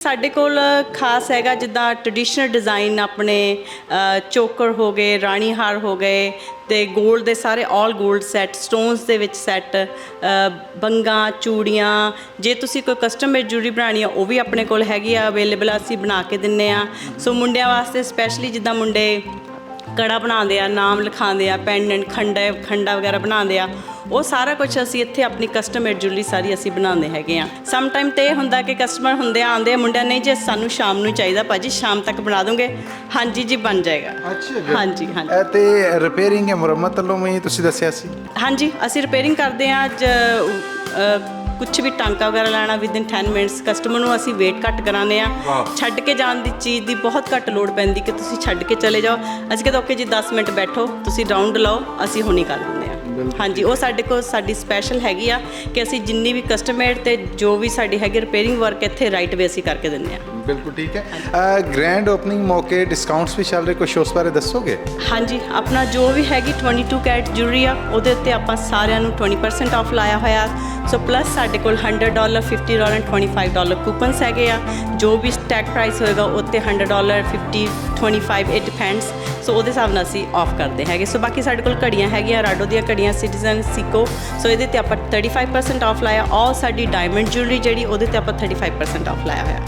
ਸਾਡੇ ਕੋਲ ਖਾਸ ਹੈਗਾ ਜਿੱਦਾਂ ਟ੍ਰੈਡੀਸ਼ਨਲ ਡਿਜ਼ਾਈਨ ਆਪਣੇ ਚੋਕਰ ਹੋ ਗਏ, ਰਾਣੀ ਹਾਰ ਹੋ ਗਏ ਤੇ 골ਡ ਦੇ ਸਾਰੇ ਆਲ 골ਡ ਸੈੱਟ, ਸਟੋਨਸ ਦੇ ਵਿੱਚ ਸੈੱਟ, ਬੰਗਾਂ, ਚੂੜੀਆਂ। ਜੇ ਤੁਸੀਂ ਕੋਈ ਕਸਟਮ ਮੇਡ ਜੂਲਰੀ ਬਣਾਉਣੀ ਆ ਉਹ ਵੀ ਆਪਣੇ ਕੋਲ ਹੈਗੀ ਆ, ਅਵੇਲੇਬਲ ਅਸੀਂ ਬਣਾ ਕੇ ਦਿੰਦੇ ਆ। ਸੋ ਮੁੰਡਿਆਂ ਵਾਸਤੇ ਸਪੈਸ਼ਲੀ ਜਿੱਦਾਂ ਮੁੰਡੇ ਕੜਾ ਬਣਾਉਂਦੇ ਆ, ਨਾਮ ਲਿਖਾਉਂਦੇ ਆ, ਪੈਂਡੈਂਟ ਖੰਡਾ ਵਗੈਰਾ ਬਣਾਉਂਦੇ ਆ, ਉਹ ਸਾਰਾ ਕੁਝ ਅਸੀਂ ਇੱਥੇ ਆਪਣੀ ਕਸਟਮ ਮੇਡ ਜੁਐਲਰੀ ਸਾਰੀ ਅਸੀਂ ਬਣਾਉਂਦੇ ਹੈਗੇ ਆ। ਸਮ ਟਾਈਮ ਤੇ ਇਹ ਹੁੰਦਾ ਕਿ ਕਸਟਮਰ ਹੁੰਦੇ ਆਉਂਦੇ ਆ, ਮੁੰਡਿਆਂ ਨਹੀਂ ਜੇ ਸਾਨੂੰ ਸ਼ਾਮ ਨੂੰ ਚਾਹੀਦਾ ਭਾਜੀ ਸ਼ਾਮ ਤੱਕ ਬਣਾ ਦੋਗੇ, ਹਾਂਜੀ ਜੀ ਬਣ ਜਾਏਗਾ। ਅੱਛਾ ਜੀ, ਹਾਂਜੀ ਹਾਂਜੀ। ਤੇ ਰਿਪੇਅਰਿੰਗ ਜਾਂ ਮੁਰੰਮਤ ਵੱਲੋਂ ਵੀ ਤੁਸੀਂ ਦੱਸਿਆ ਸੀ? ਹਾਂਜੀ ਅਸੀਂ ਰਿਪੇਅਰਿੰਗ ਕਰਦੇ ਆ। ਕੁਛ ਵੀ ਟਾਂਕਾ ਵਗੈਰਾ ਲਾਣਾ ਵਿਦਿਨ 10 ਮਿੰਟਸ, ਕਸਟਮਰ ਨੂੰ ਅਸੀਂ ਵੇਟ ਘੱਟ ਕਰਾਉਂਦੇ ਆ। ਛੱਡ ਕੇ ਜਾਣ ਦੀ ਚੀਜ਼ ਦੀ ਬਹੁਤ ਘੱਟ ਲੋੜ ਪੈਂਦੀ ਕਿ ਤੁਸੀਂ ਛੱਡ ਕੇ ਚਲੇ ਜਾਓ। ਅਸੀਂ ਕਹਿੰਦੇ ਓਕੇ ਜੀ 10 ਮਿੰਟ ਬੈਠੋ, ਤੁਸੀਂ ਰਾਊਂਡ ਲਾਓ, ਅਸੀਂ ਹੁਣੀ ਕਰ ਦਿੰਦੇ ਆ। ਹਾਂਜੀ, ਉਹ ਸਾਡੇ ਕੋਲ ਸਾਡੀ ਸਪੈਸ਼ਲ ਹੈਗੀ ਆ ਕਿ ਅਸੀਂ ਜਿੰਨੀ ਵੀ ਕਸਟਮਰ ਤੇ ਜੋ ਵੀ ਸਾਡੀ ਹੈਗੀ ਰਿਪੇਅਰਿੰਗ ਵਰਕ ਇੱਥੇ ਰਾਈਟ ਵੇ ਅਸੀਂ ਕਰਕੇ ਦਿੰਦੇ ਆ। ਬਿਲਕੁਲ ਠੀਕ ਹੈ। ਗ੍ਰੈਂਡ ਓਪਨਿੰਗ ਮੌਕੇ ਡਿਸਕਾਊਂਟਸ ਵੀ ਚੱਲ ਰਹੇ, ਕੁਛ ਉਸ ਬਾਰੇ ਦੱਸੋਗੇ? ਹਾਂਜੀ, ਆਪਣਾ ਜੋ ਵੀ ਹੈਗੀ 22 ਕੈਰਟ ਜੁਐਲਰੀ ਆ ਉਹਦੇ ਉੱਤੇ ਆਪਾਂ ਸਾਰਿਆਂ ਨੂੰ 20% ਆਫ ਲਾਇਆ ਹੋਇਆ। ਸੋ ਪਲੱਸ ਸਾਡੇ ਕੋਲ $100, $50 $25 ਕੂਪਨਸ ਹੈਗੇ ਆ। ਜੋ ਵੀ ਟੈਗ ਪ੍ਰਾਈਸ ਹੋਏਗਾ ਉੱਤੇ $100, $50, $25 ਇਟ ਡਿਪੈਂਡਸ। ਸੋ ਉਹਦੇ ਹਿਸਾਬ ਨਾਲ ਅਸੀਂ ਆਫ ਕਰਦੇ ਹੈਗੇ। ਸੋ ਬਾਕੀ ਸਾਡੇ ਕੋਲ ਘੜੀਆਂ ਹੈਗੀਆਂ, ਰਾਡੋ ਦੀਆਂ ਘੜੀਆਂ, ਸਿਟੀਜ਼ਨ, ਸੀਕੋ। ਸੋ ਇਹਦੇ 'ਤੇ ਆਪਾਂ 35% ਆਫ ਲਾਇਆ। ਔਰ ਸਾਡੀ ਡਾਇਮੰਡ ਜੁਐਲਰੀ ਜਿਹੜੀ ਉਹਦੇ 'ਤੇ ਆਪਾਂ 35% ਆਫ ਲਾਇਆ ਹੋਇਆ।